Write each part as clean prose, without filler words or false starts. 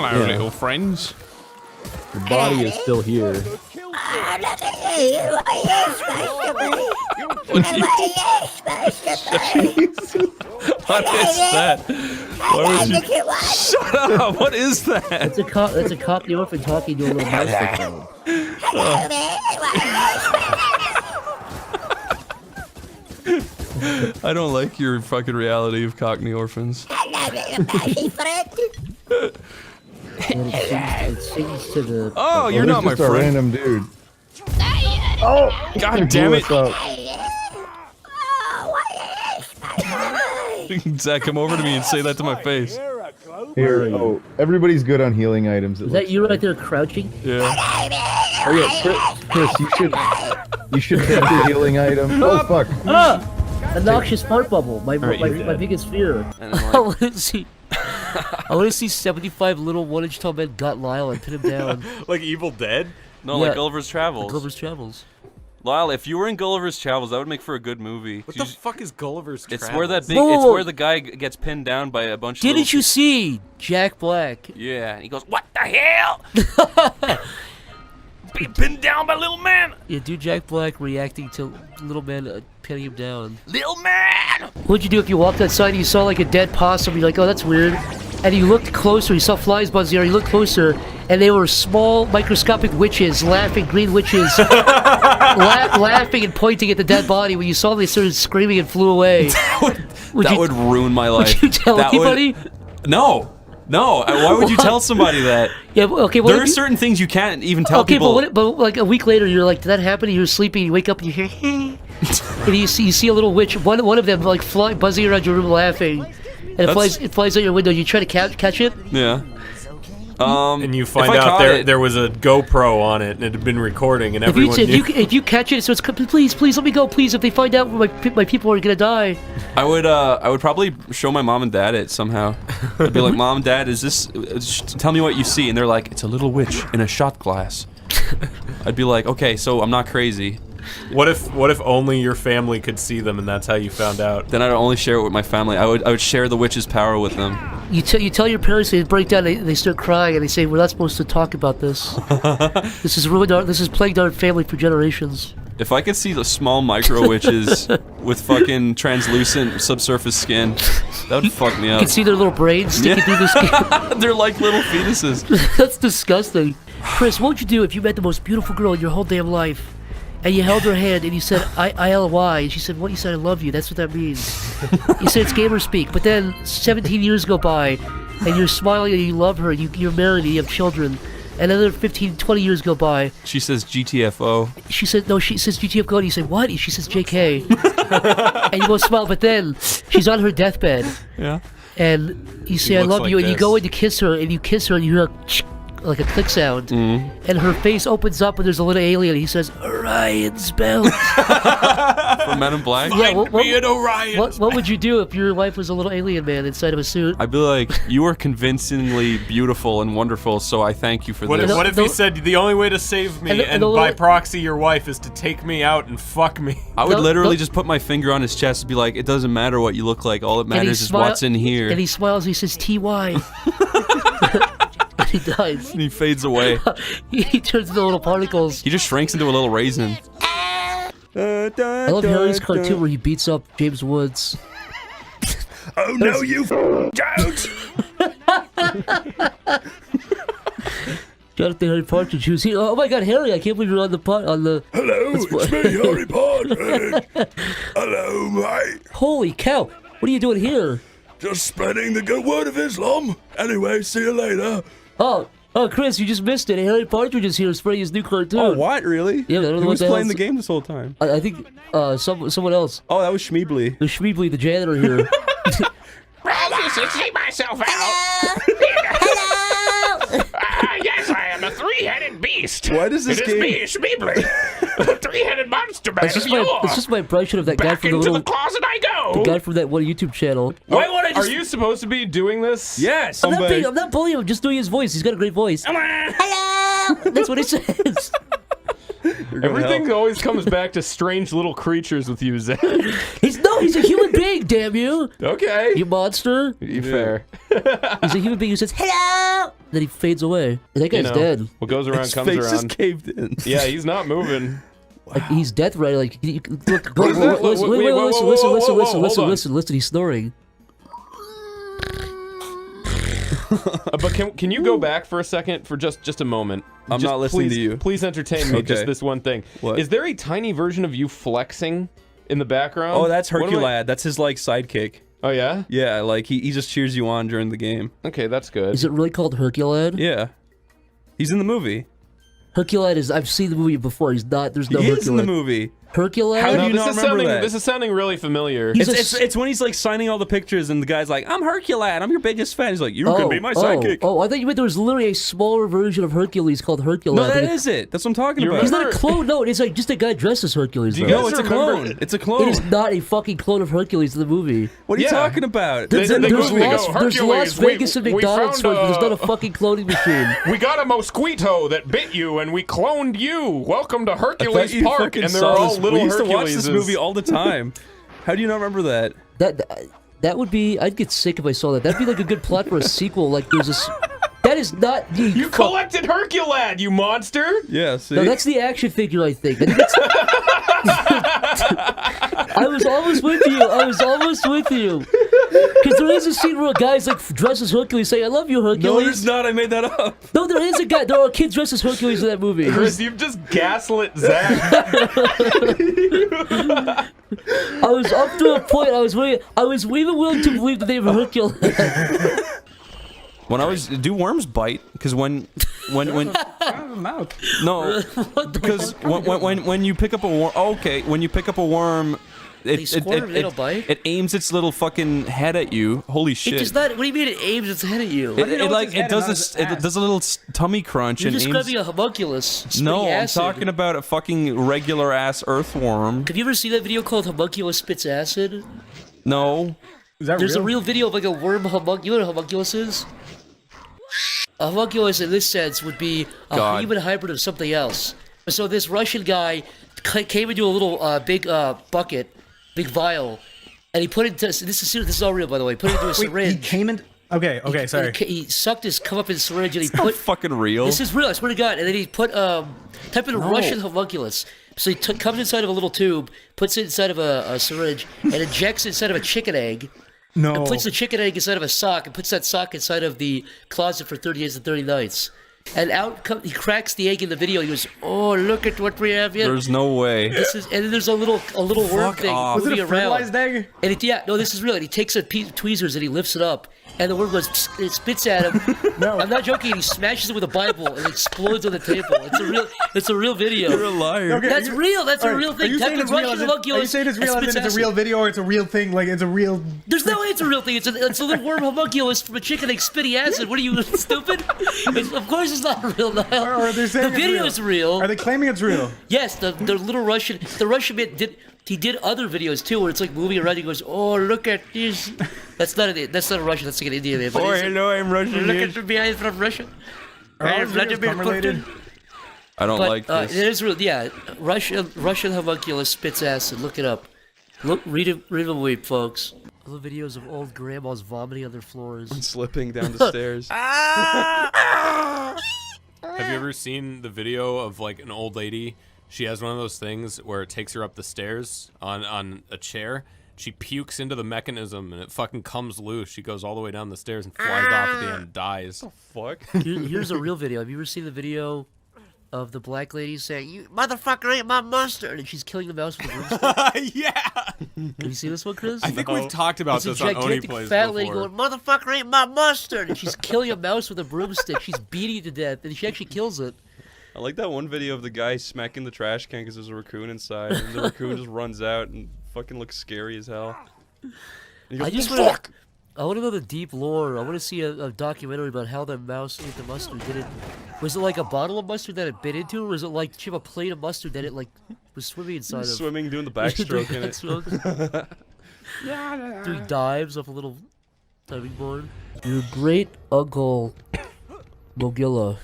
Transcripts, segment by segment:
Hello, little friends. Your body is still here. What is that? Shut up! What is that? That's a Cockney orphan talking to a little mouse phone. I don't like your fucking reality of Cockney orphans. It sings to the... Oh, you're not my friend. A random dude. Oh, god damn it! Zach, come over to me and say that to my face. Here, oh, everybody's good on healing items. Is that you right there crouching? Yeah. Oh yeah, Chris, you should take your healing item. Oh fuck! Ah! A noxious fart bubble. My biggest fear. I want to see 75 little 1-inch tall men gut Lyle and pin him down. Like Evil Dead? No, like Gulliver's Travels. Gulliver's Travels. Lyle, if you were in Gulliver's Travels, that would make for a good movie. What the fuck is Gulliver's Travels? It's where that big. It's where the guy gets pinned down by a bunch of. Didn't you see Jack Black? Yeah, and he goes, "What the hell?" Being pinned down by little man. Yeah, dude, Jack Black reacting to little man pinning him down. Little man. What'd you do if you walked outside and you saw like a dead possum? You're like, oh, that's weird. And you looked closer, you saw flies buzzing there. You looked closer, and they were small, microscopic witches, laughing, green witches, laughing and pointing at the dead body. When you saw them, they started screaming and flew away. That would ruin my life. Would you tell anybody? No. No, why would you tell somebody that? Yeah, okay. There are certain things you can't even tell people. Okay, but like a week later, you're like, did that happen? You're sleeping, you wake up and you hear, and you see a little witch, one of them like buzzing around your room laughing, and it flies out your window. You try to catch it. Yeah. And you find out there was a GoPro on it and it had been recording, and everyone knew. If you catch it, so it's please let me go, please. If they find out my people are gonna die. I would probably show my mom and dad it somehow. I'd be like, Mom, Dad, is this? Tell me what you see, and they're like, it's a little witch in a shot glass. I'd be like, okay, so I'm not crazy. What if only your family could see them, and that's how you found out? Then I'd only share it with my family. I would share the witch's power with them. You tell your parents, they break down, they start crying, and they say, we're not supposed to talk about this. This has plagued our family for generations. If I could see the small micro witches with fucking translucent subsurface skin, that would fuck me up. You can see their little brains sticking through the skin. They're like little fetuses. That's disgusting. Chris, what would you do if you met the most beautiful girl in your whole damn life? And you held her hand and you said, I-L-Y, and she said, what? You said, I love you, that's what that means. You said it's gamer speak, but then 17 years go by, and you're smiling and you love her, you're married and you have children, and another 15, 20 years go by. She says GTFO. She said GTFO, and you say, what? And she says JK. And you go smile, but then she's on her deathbed. Yeah. And you say, I love you, and you go in to kiss her, and you kiss her, and you hear like a click sound, and her face opens up, and there's a little alien, and he says, Orion's belt. From Men in Black? Yeah, what would you do if your wife was a little alien man inside of a suit? I'd be like, you are convincingly beautiful and wonderful, so I thank you for this. What if he said, the only way to save me, and by proxy your wife, is to take me out and fuck me? I would literally just put my finger on his chest and be like, it doesn't matter what you look like, all that matters is what's in here. And he smiles, and he says, TY. He dies. And he fades away. He turns into little particles. He just shrinks into a little raisin. I love Harry's cartoon where he beats up James Woods. Oh no, you don't! Jonathan Harry Partridge, who's here. Oh my God, Harry! I can't believe you're on the Hello, it's me, Harry Partridge. Hello, mate. Holy cow! What are you doing here? Just spreading the good word of Islam. Anyway, see you later. Oh, Chris, you just missed it. Harry Partridge is here spreading his new cartoon. Oh, what? Really? Yeah, I don't know Who was what playing the game this whole time? I think someone else. Oh, that was Schmeebly. The Schmeebly, the janitor here. I just see myself out. Hello! Yes, I am a three-headed beast. What is this game? It is me, Schmeebly. The three-headed monster man. It's just my impression of that guy from the little... Back into the closet I go. The guy from that one YouTube channel. Are you supposed to be doing this? Yes. I'm not bullying him, I'm just doing his voice. He's got a great voice. Hello! That's what he says. Everything always comes back to strange little creatures with you, Zach. He's a human being, damn you. Okay. You monster. Fair. He's a human being who says, hello! Then he fades away. And that guy's dead. What goes around His comes face around. just caved in. Yeah, he's not moving. Like, he's death right. Like, look, What is that? listen. He's snoring. But can you go back for a second for just a moment? I'm not listening to you. Please entertain me. Just Okay. this one thing. What? Is there a tiny version of you flexing in the background? Oh, that's What am I- Herculad. That's his like sidekick. Oh yeah. Yeah, like he just cheers you on during the game. Okay, that's good. Is it really called Herculad? Yeah, he's in the movie. Herculad is. I've seen the movie before. He's not. There's no He Herculad. is in the movie. Herculad? How do you this not is remember sounding that? this is sounding really familiar. He's It's when he's like signing all the pictures and the guy's like, "I'm Herculad. I'm your biggest fan." He's like, "You can be my sidekick." Oh, I thought you meant there was literally a smaller version of Hercules called Herculad. No, that is it. That's what I'm talking about. He's not a clone. No, it's like just a guy dressed as Hercules. Do you though. guys No, it's a remember- clone. It's a clone. It is not a fucking clone of Hercules in the movie. What are you Yeah. talking about? There's they go- Las Hercules, Vegas and we McDonald's found, stores, but there's not a fucking cloning machine. We got a mosquito that bit you, and we cloned you. Welcome to I thought Hercules you Park, fucking and they're saw all this. little We used to watch Herculeses. this movie all the time. How do you not remember that? That would be. I'd get sick if I saw that. That'd be like a good plot for a sequel. Like there's a. That is not. You collected Herculad, you monster! Yeah, see? No, that's the action figure, I think. I think it's, I was almost with you. Because there is a scene where a guy's like dressed as Hercules saying, "I love you, Hercules." No, there's not. I made that up. No, there is a guy. There are kids dressed as Hercules in that movie. Chris, you've just gaslit Zach. I was up to a point. I was even willing to believe the name of Hercules. When I was do worms bite? Because when no, because when you pick up a worm, when you pick up a worm, They squirt and they don't bite? it aims its little fucking head at you. Holy shit! It does not. What do you mean it aims its head at you? It does a little tummy crunch You're and aims. describing a homunculus. spitting No, I'm acid. talking about a fucking regular ass earthworm. Have you ever seen that video called "Homunculus Spits Acid"? No. There's a real video of like a worm homunculus. You know what a homunculus is? A homunculus, in this sense, would be a human hybrid of something else. So this Russian guy came into a little big bucket, big vial, and he put it into. This is all real, by the way. Put it into a syringe. He came in. Okay, sorry. He sucked his cum up in the syringe and he put. Fucking real. This is real. I swear to God. And then he put type in Russian homunculus. So he comes inside of a little tube, puts it inside of a syringe, and injects it inside of a chicken egg. No. And puts the chicken egg inside of a sock, and puts that sock inside of the closet for 30 days and 30 nights. And he cracks the egg in the video. He goes, "Oh, look at what we have here." There's no way. And then there's a little worm thing Was it moving a fertilized around. egg? And this is real. And he takes a piece of tweezers and he lifts it up, and the worm goes, psst, it spits at him. No. I'm not joking. He smashes it with a Bible and it explodes on the table. It's a real video. You're a liar. Okay, That's real. That's a real Are thing. you Type saying in it's real? Russian Are you homunculus saying it's and real? As spits in it's a acid. real video, or it's a real thing? Like it's a real. There's no way it's a real thing. It's a little worm homunculus from a chicken egg spitting acid. What are you, stupid? Of course it's not real, Niall. Or are they saying The video is real. Are they claiming it's real? Yes, the little Russian man did other videos too, where it's like moving around. He goes, "Oh, look at this." That's not a Russian. That's like an Indian man. But Oh, it's- hello, I'm Russian. Look at me, I'm from Russia. Are all I am videos Vladimir cum-related? Putin. I don't But like this. it is real. Yeah, Russian homunculus spits acid. Look it up. Read a weep, folks. All the videos of old grandmas vomiting on their floors. Slipping down the stairs. Have you ever seen the video of like an old lady? She has one of those things where it takes her up the stairs on a chair. She pukes into the mechanism and it fucking comes loose. She goes all the way down the stairs and flies off at the end and dies. Fuck. Here's a real video. Have you ever seen the video of the black lady saying, "You motherfucker ate my mustard," and she's killing the mouse with a broomstick? Yeah. Have you seen this one, Chris? I think we've talked about It's a this on gigantic OneyPlays fat lady before. going, "Motherfucker ate my mustard," and she's killing a mouse with a broomstick. She's beating it to death, and she actually kills it. I like that one video of the guy smacking the trash can because there's a raccoon inside, and the raccoon just runs out and fucking looks scary as hell. And he goes, I just want to. I want to know the deep lore. I want to see a documentary about how that mouse ate the mustard. Was it like a bottle of mustard that it bit into, or was it like she have a plate of mustard that it like was swimming inside of? Swimming, doing the backstroke in it. Doing dives off a little diving board. Your great uncle Mogilla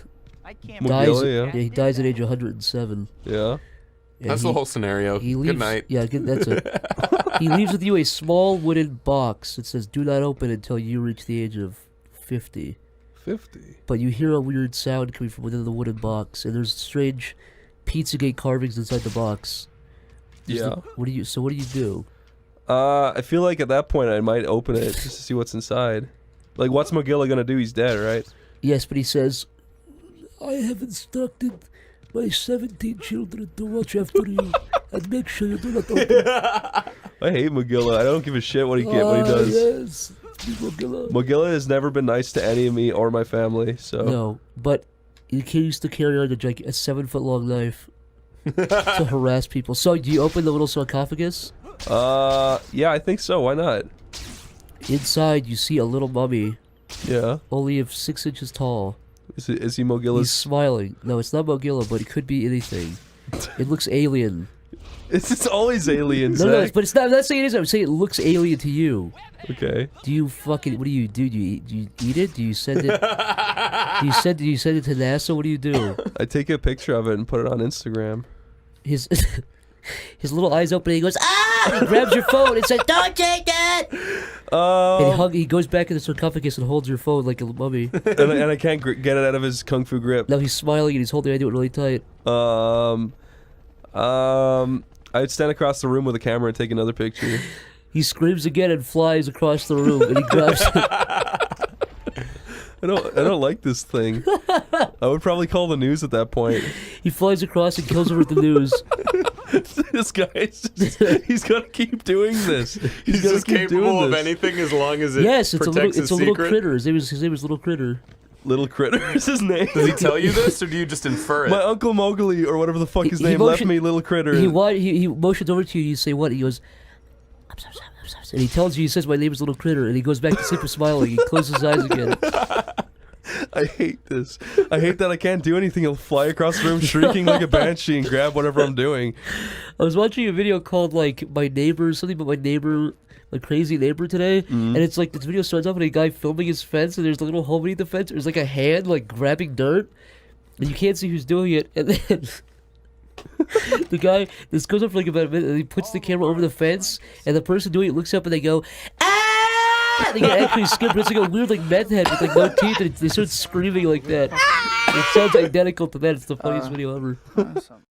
dies. Mogilla, yeah. He dies at age 107. Yeah. And That's the whole scenario. He leaves, Good night. Yeah, that's it. He leaves with you a small wooden box. It says, "Do not open until you reach the age of 50." 50. but you hear a weird sound coming from within the wooden box, and there's strange Pizzagate carvings inside the box. Yeah. What do you do? I feel like at that point I might open it just to see what's inside. Like, what's Mogilla gonna do? He's dead, right? Yes, but he says, I have instructed my 17 children to watch after you and make sure you do not open. I hate Mogilla. I don't give a shit what he does. Yes, Mogilla. Mogilla has never been nice to any of me or my family, so... No, but he used to carry on a 7-foot-long knife to harass people. So, do you open the little sarcophagus? Yeah, I think so. Why not? Inside, you see a little mummy. Yeah. Only of 6 inches tall. Is he Mogilla's... He's smiling. No, it's not Mogilla, but it could be anything. It looks alien. It's always alien, No, but it's not. I'm not saying it is. I'm saying it looks alien to you. Okay. Do you fucking? What do you do? Do you eat it? Do you send it? do you send it to NASA? What do you do? I take a picture of it and put it on Instagram. His little eyes open. And he goes ah! And he grabs your phone and says, "Don't take that." And he goes back in the sarcophagus and holds your phone like a mummy. and I can't get it out of his kung fu grip. No, he's smiling and he's holding it really tight. I'd stand across the room with a camera and take another picture. He screams again and flies across the room and he grabs it. I don't like this thing. I would probably call the news at that point. He flies across and kills her with the news. This guy's he's gonna keep doing this. He's just capable of anything as long as it protects his little secret. critter. His name is Little Critter. Little Critter is his name. Does he tell you this, or do you just infer it? My Uncle Mowgli, or whatever the fuck his name, left me Little Critter. He motions over to you, you say what? He goes, and he tells you, he says, my name is Little Critter, and he goes back to sleep smiling. He closes his eyes again. I hate this. I hate that I can't do anything. He'll fly across the room shrieking like a banshee and grab whatever I'm doing. I was watching a video called, like, my crazy neighbor today, and it's like, this video starts off with a guy filming his fence, and there's a little hole beneath the fence. There's like a hand, like, grabbing dirt, and you can't see who's doing it, and then the guy, this goes up for like about a minute, and he puts the camera over the fence, and the person doing it looks up and they go, ah! They get actually scared, but it's like a weird, like, meth head with, like, no teeth, and they start screaming like that. It sounds identical to that. It's the funniest video ever.